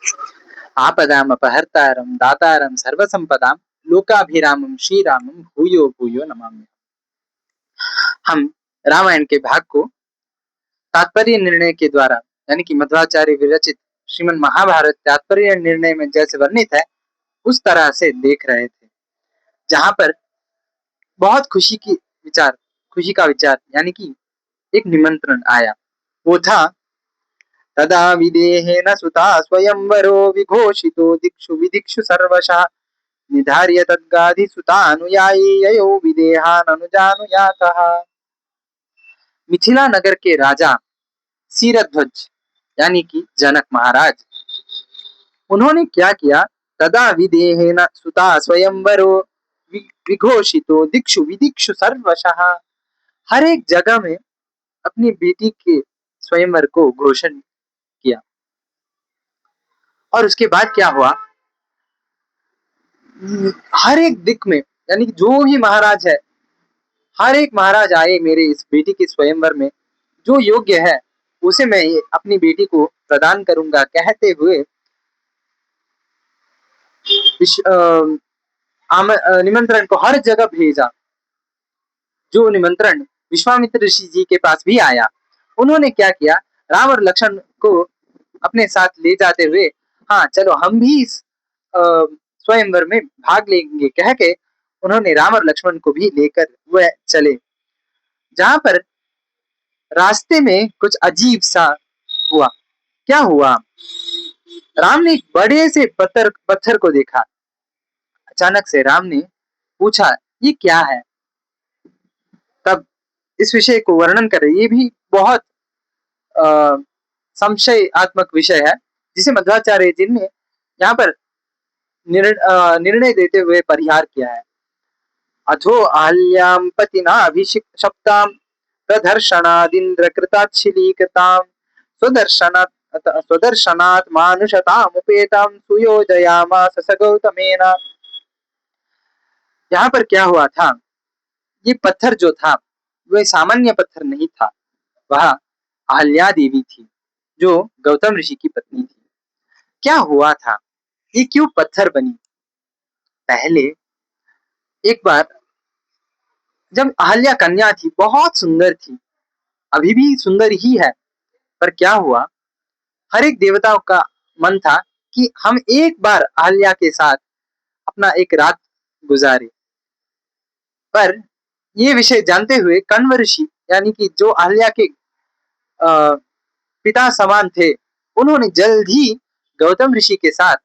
आपदाम अपहर्तारम दातारम सर्वसंपदाम लोकाभिरामम श्री रामम भूयो भूयो नमामि। हम रामायण के भाग को तात्पर्य निर्णय के द्वारा यानी कि मध्वाचार्य विरचित श्रीमद् महाभारत तात्पर्य निर्णय में जैसे वर्णित है उस तरह से देख रहे थे, जहां पर बहुत खुशी का विचार यानी कि एक निमंत्रण आया। वो था, तदा विदेहेन सुता स्वयंवरो विघोषितो दिक्षु विदिक्षु सर्वशः निधार्य तद्गाधि सुतानुयायी ययो विदेहान अनुजानुयातः। मिथिला नगर के राजा सीरध्वज यानी कि जनक महाराज, उन्होंने क्या किया, तदा विदेहेन सुता स्वयंवरो विघोषितो दिक्षु विदिक्षु सर्वशः, हर एक जगह में अपनी बेटी के स्वयंवर को घोषण किया। और उसके बाद क्या हुआ, हर एक दिक में यानी कि जो भी महाराज है, हर एक महाराज आए मेरे इस बेटी के स्वयंवर में, जो योग्य है उसे मैं अपनी बेटी को प्रदान करूंगा कहते हुए निमंत्रण को हर जगह भेजा। जो निमंत्रण विश्वामित्र ऋषि जी के पास भी आया, उन्होंने क्या किया, राम और लक्ष्मण को अपने साथ ले जाते हुए, हाँ चलो हम भी इस स्वयंवर में भाग लेंगे कह के उन्होंने राम और लक्ष्मण को भी लेकर वह चले। जहां पर रास्ते में कुछ अजीब सा हुआ। क्या हुआ, राम ने एक बड़े से पत्थर को देखा। अचानक से राम ने पूछा, ये क्या है। तब इस विषय को वर्णन कर रहे, ये भी बहुत संशयात्मक विषय है जिसे मध्वाचार्य जी ने यहाँ पर निर्णय देते हुए परिहार किया है। अथो आल्याम पतिना अभिषिप्ताम प्रदर्शनादिंद्र कृताच्छिलीकृताम स्वदर्शनात् मानुषतामुपेताम सुयोजयामास स गौतमेन। यहाँ पर क्या हुआ था, ये पत्थर जो था वह सामान्य पत्थर नहीं था, वह अहल्या देवी थी जो गौतम ऋषि की पत्नी थी। क्या हुआ था, ये क्यों पत्थर बनी। पहले एक बार जब अहल्या कन्या थी, बहुत सुंदर थी, अभी भी सुंदर ही है, पर क्या हुआ, हर एक देवताओं का मन था कि हम एक बार अहल्या के साथ अपना एक रात गुजारे। पर ये विषय जानते हुए कण्व ऋषि यानी कि जो अहल्या के पिता समान थे, उन्होंने जल्द ही गौतम ऋषि के साथ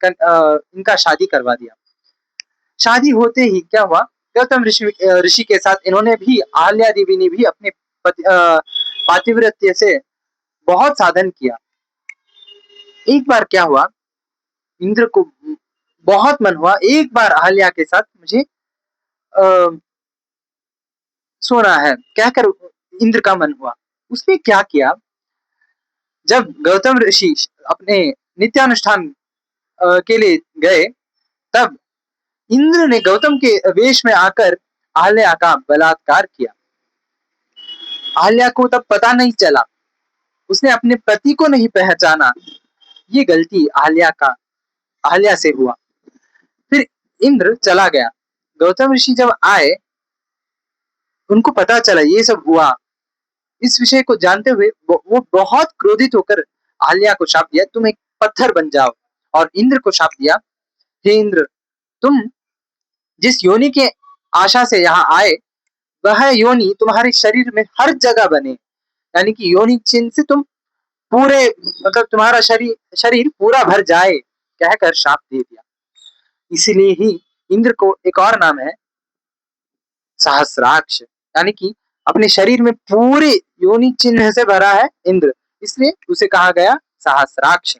इनका शादी करवा दिया। शादी होते ही क्या हुआ, गौतम ऋषि के साथ इन्होंने भी, अहल्या देवी ने भी अपने पातिव्रत्य से बहुत साधन किया। एक बार क्या हुआ, इंद्र को बहुत मन हुआ, एक बार अहल्या के साथ मुझे सोना है कहकर इंद्र का मन हुआ। उसने क्या किया, जब गौतम ऋषि अपने नित्यानुष्ठान के लिए गए, तब इंद्र ने गौतम के वेश में आकर अहल्या का बलात्कार किया। अहल्या को तब पता नहीं चला, उसने अपने पति को नहीं पहचाना। ये गलती अहल्या से हुआ। फिर इंद्र चला गया। गौतम ऋषि जब आए, उनको पता चला ये सब हुआ। इस विषय को जानते हुए वो बहुत क्रोधित होकर अहल्या को शाप दिया, तुम एक पत्थर बन जाओ। और इंद्र को शाप दिया, हे इंद्र, तुम जिस योनि के आशा से यहाँ आए, वह योनि तुम्हारे शरीर में हर जगह बने, यानी कि योनि चिन्ह से तुम पूरे, मतलब तुम्हारा शरीर पूरा भर जाए कहकर शाप दे दिया। इसीलिए ही इंद्र को एक और नाम है सहस्राक्ष, यानी कि अपने शरीर में पूरे योनि चिन्ह से भरा है इंद्र, इसलिए उसे कहा गया सहस्राक्ष।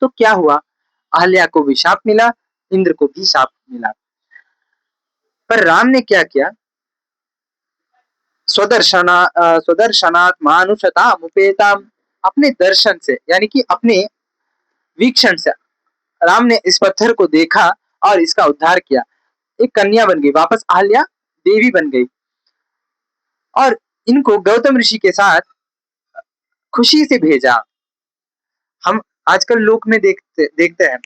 तो क्या हुआ, अहल्या को भी शाप मिला, इंद्र को भी शाप मिला। पर राम ने क्या किया, स्वदर्शनात् मानुषताम उपेताम, अपने दर्शन से यानी कि अपने वीक्षण से राम ने इस पत्थर को देखा और इसका उद्धार किया। एक कन्या बन गई, वापस अहल्या देवी बन गई। और इनको गौतम ऋषि के साथ खुशी से भेजा। हम आजकल लोक में देखते देखते हैं,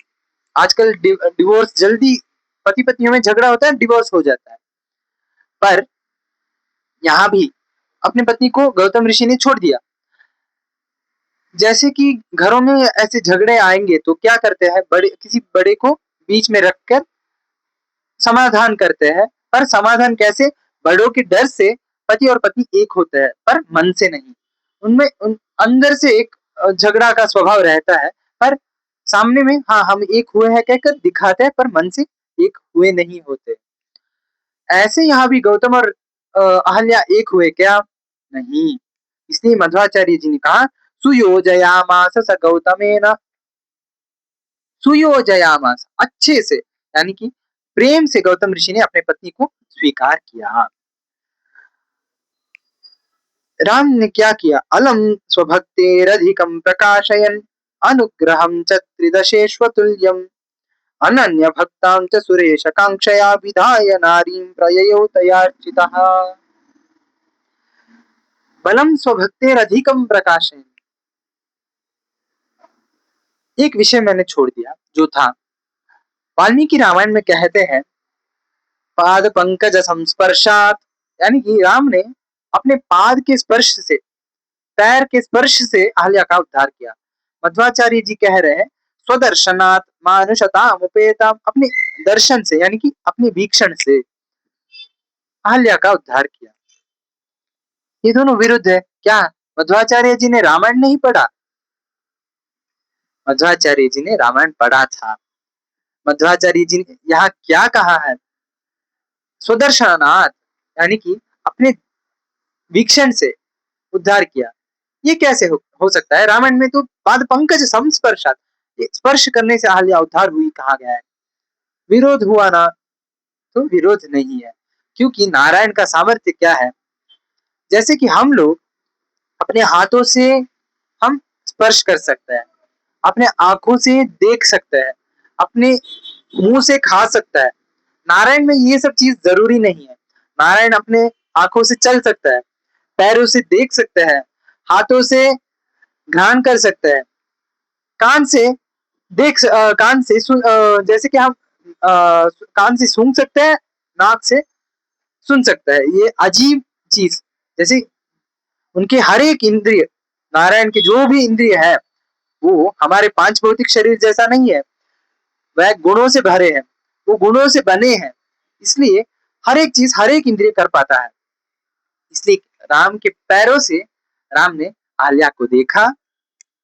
आजकल डिवोर्स जल्दी, पति पत्नियों में झगड़ा होता है, डिवोर्स हो जाता है। पर यहाँ भी अपनी पत्नी को गौतम ऋषि ने छोड़ दिया। जैसे कि घरों में ऐसे झगड़े आएंगे तो क्या करते हैं, बड़े किसी बड़े को बीच में रखकर समाधान करते हैं। पर समाधान कैसे? बड़ों के डर से पति और पत्नी एक होते हैं, पर मन से नहीं। अंदर से एक झगड़ा का स्वभाव रहता है, पर सामने में हाँ हम एक हुए हैं कहकर दिखाते हैं, पर मन से एक हुए नहीं होते। ऐसे यहाँ भी गौतम और अहल्या एक हुए क्या? नहीं। इसलिए मध्वाचार्य जी ने कहा सुयोजयामास स गौतमेन, सुयोजयामास, अच्छे से, यानी कि प्रेम से गौतम ऋषि ने अपने पत्नी को स्वीकार किया। राम ने क्या किया? अलम स्वभक्तेरधिकं प्रकाशयन् अनुग्रहं च त्रिदशेष्वतुल्यम् अनन्य भक्तां च सुरेश कांक्षया विधाय नारीं प्रययौ तयार्चितः। बलम स्वभक्तेरधिकं प्रकाशयन्, एक विषय मैंने छोड़ दिया जो था, वाल्मीकि रामायण में कहते हैं पाद पंकज संस्पर्शात, यानी कि राम ने अपने पाद के स्पर्श से, पैर के स्पर्श से अहल्या का उद्धार किया। मध्वाचार्य जी कह रहे हैं स्वदर्शनात् मानुषताम उपेताम, अपने दर्शन से यानी कि अपने वीक्षण से अहल्या का उद्धार किया। ये दोनों विरुद्ध है क्या? मध्वाचार्य जी ने रामायण नहीं पढ़ा? मध्वाचार्य जी ने रामायण पढ़ा था। मध्वाचार्य जी ने यहाँ क्या कहा है? स्वदर्शनात्, यानी कि अपने वीक्षण से उद्धार किया। ये कैसे हो सकता है? रामायण में तो पाद पंकज संस्पर्शात, स्पर्श करने से अहल्या उद्धार हुई कहा गया है। विरोध हुआ ना? तो विरोध नहीं है, क्योंकि नारायण का सामर्थ्य क्या है? जैसे कि हम लोग अपने हाथों से हम स्पर्श कर सकते हैं, अपने आंखों से देख सकते हैं, अपने मुंह से खा सकता है। नारायण में ये सब चीज जरूरी नहीं है। नारायण अपने आंखों से चल सकता है, पैरों से देख सकते हैं, हाथों से घ्राण कर सकते हैं, कान से कान से जैसे कि हम कान से सूंघ सकते हैं, नाक से सुन सकता है। ये अजीब चीज, जैसे उनके हर एक इंद्रिय, नारायण के जो भी इंद्रिय है वो हमारे पांच भौतिक शरीर जैसा नहीं है, वह गुणों से भरे हैं, वो गुणों से बने हैं। इसलिए हर एक चीज हर एक इंद्रिय कर पाता है। इसलिए राम के पैरों से राम ने आल्या को देखा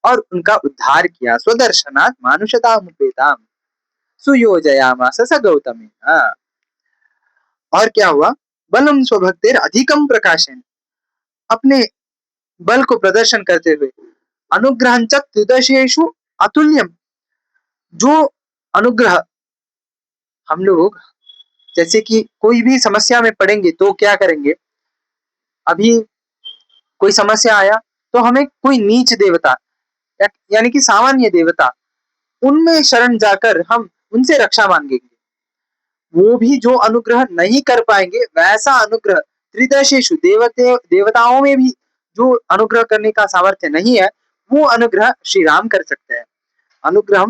और उनका उद्धार किया। स्वदर्शनात् मानुषतामुपेताम सुयोजयामास स गौतमेन। और क्या हुआ? बलम स्वभक्तेर अधिकम प्रकाशन, अपने बल को प्रदर्शन करते हुए अनुग्रहं च त्रिदशेषु अतुल्यम, जो अनुग्रह हम लोग जैसे कि कोई भी समस्या में पड़ेंगे तो क्या करेंगे? अभी कोई समस्या आया तो हमें कोई नीच देवता यानी कि सामान्य देवता, उनमें शरण जाकर हम उनसे रक्षा मांगेंगे। वो भी जो अनुग्रह नहीं कर पाएंगे वैसा अनुग्रह त्रिदशेषु देवताओं में भी जो अनुग्रह करने का सामर्थ्य नहीं है, वो अनुग्रह श्री राम कर सकते हैं। अनुग्रह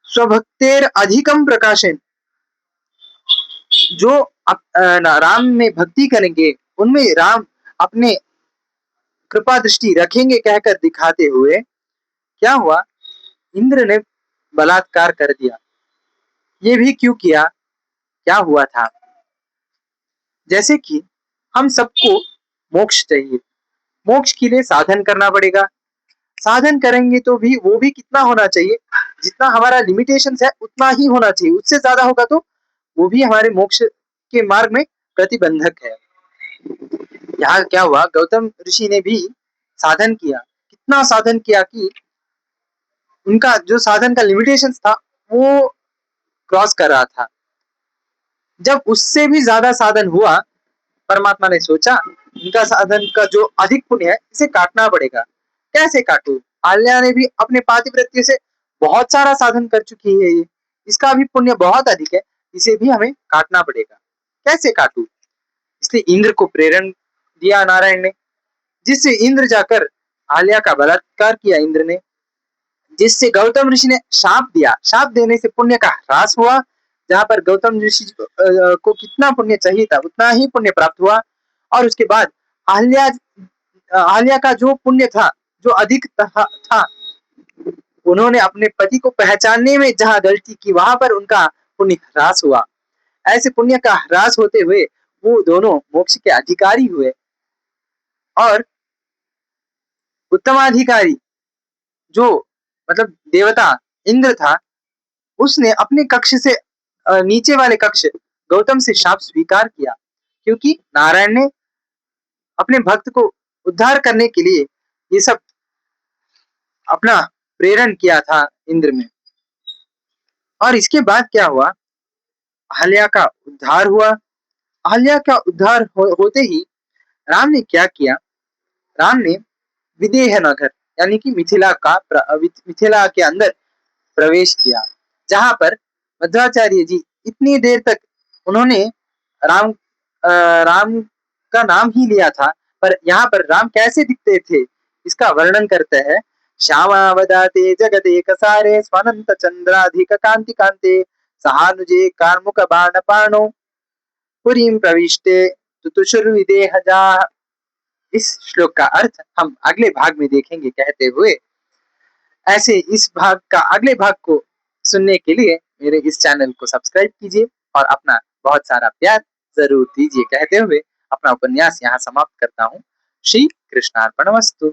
स्वभक्तेर अधिकम प्रकाशन, जो राम में भक्ति करेंगे उनमें राम अपने कृपा दृष्टि रखेंगे कहकर दिखाते हुए क्या हुआ? इंद्र ने बलात्कार कर दिया। ये भी क्यों किया? क्या हुआ था? जैसे कि हम सबको मोक्ष चाहिए, मोक्ष के लिए साधन करना पड़ेगा। साधन करेंगे तो भी वो भी कितना होना चाहिए? जितना हमारा लिमिटेशन है उतना ही होना चाहिए, उससे ज्यादा होगा तो वो भी हमारे मोक्ष के मार्ग में प्रतिबंधक है। यहाँ क्या हुआ? गौतम ऋषि ने भी साधन किया, कितना साधन किया कि उनका जो साधन का लिमिटेशन था वो क्रॉस कर रहा था। जब उससे भी ज्यादा साधन हुआ, परमात्मा ने सोचा इनका साधन का जो अधिक पुण्य है इसे काटना पड़ेगा। कैसे काटू? आल्या ने भी अपने पातिव्रत्य से बहुत सारा साधन कर चुकी है, ये इसका भी पुण्य बहुत अधिक है, इसे भी हमें काटना पड़ेगा। कैसे काटू? इसलिए इंद्र को प्रेरण दिया नारायण ने, जिससे इंद्र जाकर आल्या का बलात्कार किया। इंद्र ने जिससे गौतम ऋषि ने शाप दिया। शाप देने से पुण्य का ह्रास हुआ। जहाँ पर गौतम ऋषि को कितना पुण्य चाहिए था उतना ही पुण्य प्राप्त हुआ। और उसके बाद अहल्या अहल्या का जो पुण्य था, जो अधिक था, उन्होंने अपने पति को पहचानने में जहाँ गलती की वहां पर उनका पुण्य ह्रास हुआ। ऐसे पुण्य का ह्रास होते हुए वो दोनों मोक्ष के अधिकारी हुए। और उत्तमाधिकारी जो मतलब देवता इंद्र था, उसने अपने कक्ष से नीचे वाले कक्ष गौतम से शाप स्वीकार किया, क्योंकि नारायण ने अपने भक्त को उद्धार करने के लिए ये सब अपना प्रेरण किया था इंद्र में। और इसके बाद क्या हुआ, अहल्या का उद्धार हुआ। अहल्या का उद्धार होते ही राम ने क्या किया, राम ने विदेह नगर यानी कि मिथिला के अंदर प्रवेश किया, जहां पर मध्वाचार्य जी इतनी देर तक उन्होंने राम राम का नाम ही लिया था, पर यहाँ पर राम कैसे दिखते थे इसका वर्णन करते हैं। श्यामावदाते जगते कसारे स्वानंत चंद्राधिक कांति कांते सहानुजे कार्मुक बाण पाणो पुरीम प्रविष्टे तुतुषुर्विदेह जा। इस श्लोक का अर्थ हम अगले भाग में देखेंगे कहते हुए, ऐसे इस भाग का अगले भाग को सुनने के लिए मेरे इस चैनल को सब्सक्राइब कीजिए और अपना बहुत सारा प्यार जरूर दीजिए कहते हुए अपना उपन्यास यहाँ समाप्त करता हूँ। श्री कृष्णार्पणमस्तु।